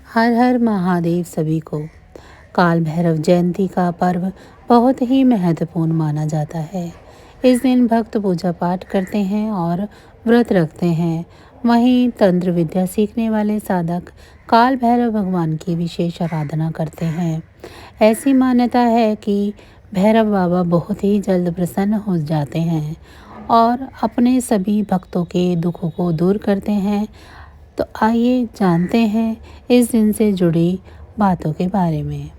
हर हर महादेव सभी को। काल भैरव जयंती का पर्व बहुत ही महत्वपूर्ण माना जाता है। इस दिन भक्त पूजा पाठ करते हैं और व्रत रखते हैं। वहीं तंत्र विद्या सीखने वाले साधक काल भैरव भगवान की विशेष आराधना करते हैं। ऐसी मान्यता है कि भैरव बाबा बहुत ही जल्द प्रसन्न हो जाते हैं और अपने सभी भक्तों के दुखों को दूर करते हैं। तो आइए जानते हैं इस दिन से जुड़ी बातों के बारे में।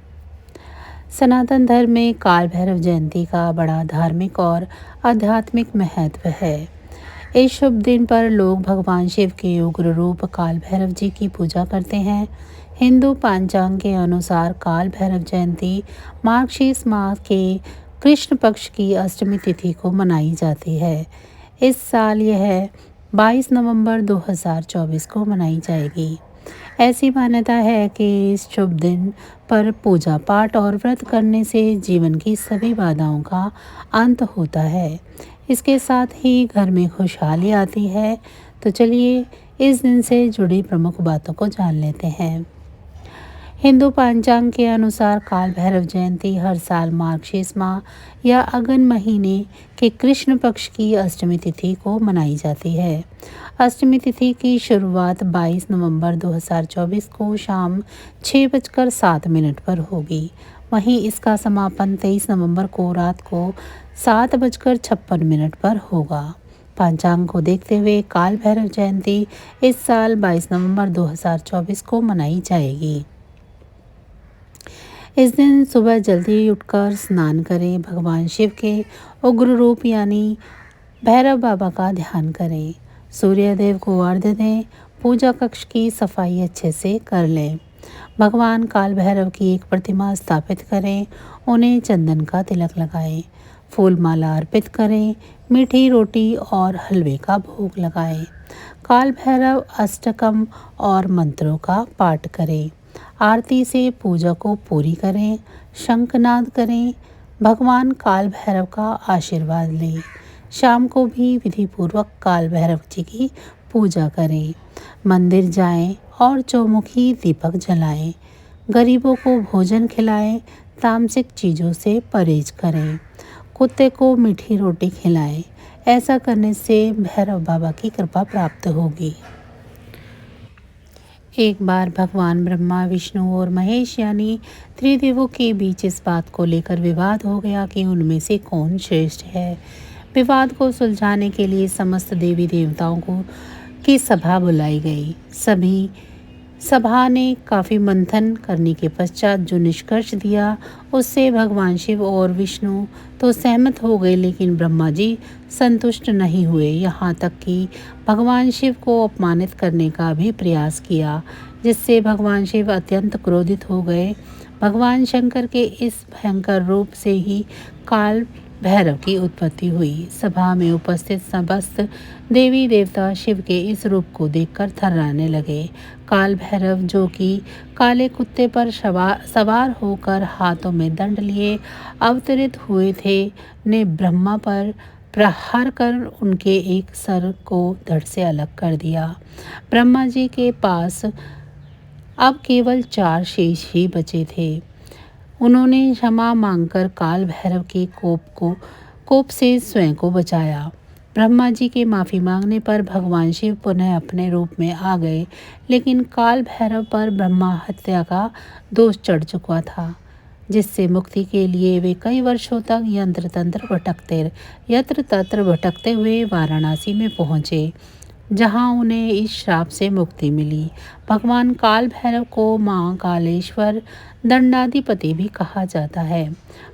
सनातन धर्म में काल भैरव जयंती का बड़ा धार्मिक और आध्यात्मिक महत्व है। इस शुभ दिन पर लोग भगवान शिव के उग्र रूप काल भैरव जी की पूजा करते हैं। हिंदू पंचांग के अनुसार काल भैरव जयंती मार्गशीर्ष मास के कृष्ण पक्ष की अष्टमी तिथि को मनाई जाती है। इस साल यह 22 नवंबर 2024 को मनाई जाएगी। ऐसी मान्यता है कि इस शुभ दिन पर पूजा पाठ और व्रत करने से जीवन की सभी बाधाओं का अंत होता है। इसके साथ ही घर में खुशहाली आती है। तो चलिए इस दिन से जुड़ी प्रमुख बातों को जान लेते हैं। हिंदू पंचांग के अनुसार काल भैरव जयंती हर साल मार्गशीर्ष माह या अगन महीने के कृष्ण पक्ष की अष्टमी तिथि को मनाई जाती है। अष्टमी तिथि की शुरुआत 22 नवंबर 2024 को शाम 6:07 पर होगी। वहीं इसका समापन 23 नवंबर को रात को 7:56 पर होगा। पंचांग को देखते हुए काल भैरव जयंती इस साल 22 नवंबर 2024 को मनाई जाएगी। इस दिन सुबह जल्दी उठकर स्नान करें, भगवान शिव के उग्र रूप यानी भैरव बाबा का ध्यान करें, सूर्यदेव को अर्घ्य दें, पूजा कक्ष की सफाई अच्छे से कर लें, भगवान काल भैरव की एक प्रतिमा स्थापित करें, उन्हें चंदन का तिलक लगाएं, फूल माला अर्पित करें, मीठी रोटी और हलवे का भोग लगाएं, काल भैरव अष्टकम और मंत्रों का पाठ करें, आरती से पूजा को पूरी करें, शंखनाद करें, भगवान काल भैरव का आशीर्वाद लें। शाम को भी विधिपूर्वक काल भैरव जी की पूजा करें, मंदिर जाएं और चौमुखी दीपक जलाएं, गरीबों को भोजन खिलाएं, तामसिक चीज़ों से परहेज करें, कुत्ते को मीठी रोटी खिलाएं। ऐसा करने से भैरव बाबा की कृपा प्राप्त होगी। एक बार भगवान ब्रह्मा, विष्णु और महेश यानी त्रिदेवों के बीच इस बात को लेकर विवाद हो गया कि उनमें से कौन श्रेष्ठ है। विवाद को सुलझाने के लिए समस्त देवी देवताओं को की सभा बुलाई गई। सभी सभा ने काफ़ी मंथन करने के पश्चात जो निष्कर्ष दिया उससे भगवान शिव और विष्णु तो सहमत हो गए, लेकिन ब्रह्मा जी संतुष्ट नहीं हुए। यहाँ तक कि भगवान शिव को अपमानित करने का भी प्रयास किया, जिससे भगवान शिव अत्यंत क्रोधित हो गए। भगवान शंकर के इस भयंकर रूप से ही काल भैरव की उत्पत्ति हुई। सभा में उपस्थित समस्त देवी देवता शिव के इस रूप को देखकर थर्राने लगे। काल भैरव, जो कि काले कुत्ते पर सवार होकर हाथों में दंड लिए अवतरित हुए थे, ने ब्रह्मा पर प्रहार कर उनके एक सर को धड़ से अलग कर दिया। ब्रह्मा जी के पास अब केवल 4 शेष ही बचे थे। उन्होंने क्षमा मांगकर काल भैरव के कोप से स्वयं को बचाया। ब्रह्मा जी के माफ़ी मांगने पर भगवान शिव पुनः अपने रूप में आ गए, लेकिन काल भैरव पर ब्रह्मा हत्या का दोष चढ़ चुका था, जिससे मुक्ति के लिए वे कई वर्षों तक यत्र तत्र भटकते हुए वाराणसी में पहुँचे, जहां उन्हें इस श्राप से मुक्ति मिली। भगवान काल भैरव को मां कालेश्वर दंडाधिपति भी कहा जाता है।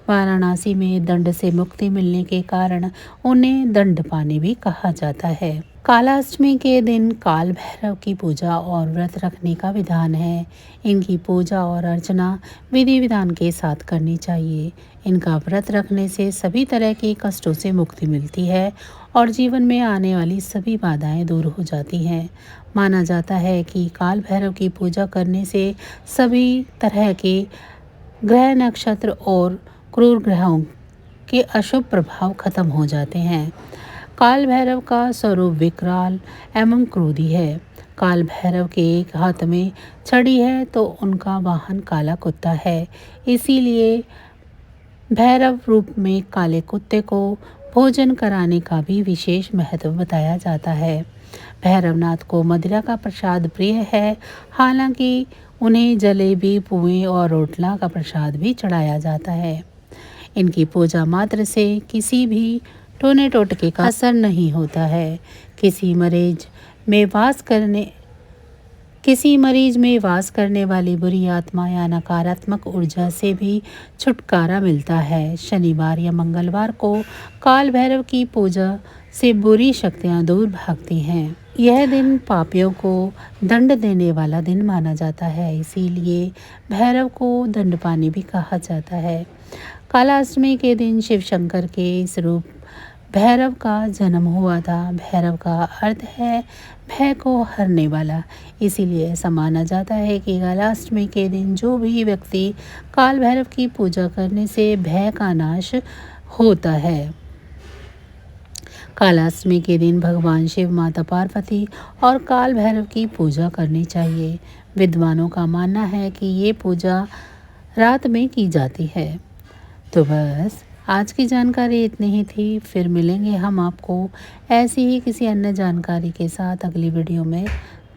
वाराणसी में दंड से मुक्ति मिलने के कारण उन्हें दंडपानी भी कहा जाता है। कालाष्टमी के दिन काल भैरव की पूजा और व्रत रखने का विधान है। इनकी पूजा और अर्चना विधि विधान के साथ करनी चाहिए। इनका व्रत रखने से सभी तरह के कष्टों से मुक्ति मिलती है और जीवन में आने वाली सभी बाधाएं दूर हो जाती हैं। माना जाता है कि काल भैरव की पूजा करने से सभी तरह के ग्रह, नक्षत्र और क्रूर ग्रहों के अशुभ प्रभाव खत्म हो जाते हैं। काल भैरव का स्वरूप विकराल एवं क्रोधी है। काल भैरव के एक हाथ में छड़ी है तो उनका वाहन काला कुत्ता है। इसीलिए भैरव रूप में काले कुत्ते को भोजन कराने का भी विशेष महत्व बताया जाता है। भैरवनाथ को मदिरा का प्रसाद प्रिय है। हालांकि उन्हें जलेबी, पुए और रोटला का प्रसाद भी चढ़ाया जाता है। इनकी पूजा मात्र से किसी भी टोने टोटके का असर नहीं होता है। किसी मरीज में वास करने वाली बुरी आत्मा या नकारात्मक ऊर्जा से भी छुटकारा मिलता है। शनिवार या मंगलवार को काल भैरव की पूजा से बुरी शक्तियां दूर भागती हैं। यह दिन पापियों को दंड देने वाला दिन माना जाता है, इसीलिए भैरव को दंडपानी भी कहा जाता है। कालाष्टमी के दिन शिव शंकर के इस रूप भैरव का जन्म हुआ था। भैरव का अर्थ है भय को हरने वाला। इसीलिए ऐसा माना जाता है कि कालाष्टमी के दिन जो भी व्यक्ति काल भैरव की पूजा करने से भय का नाश होता है। कालाष्टमी के दिन भगवान शिव, माता पार्वती और काल भैरव की पूजा करनी चाहिए। विद्वानों का मानना है कि ये पूजा रात में की जाती है। तो बस आज की जानकारी इतनी ही थी। फिर मिलेंगे हम आपको ऐसी ही किसी अन्य जानकारी के साथ अगली वीडियो में।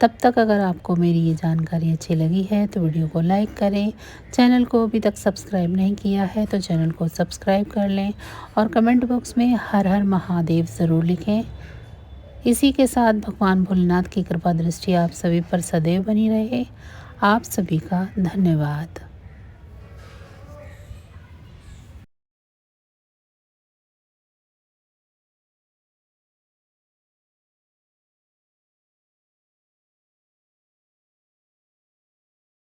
तब तक अगर आपको मेरी ये जानकारी अच्छी लगी है तो वीडियो को लाइक करें। चैनल को अभी तक सब्सक्राइब नहीं किया है तो चैनल को सब्सक्राइब कर लें और कमेंट बॉक्स में हर हर महादेव ज़रूर लिखें। इसी के साथ भगवान भोलेनाथ की कृपा दृष्टि आप सभी पर सदैव बनी रहे। आप सभी का धन्यवाद।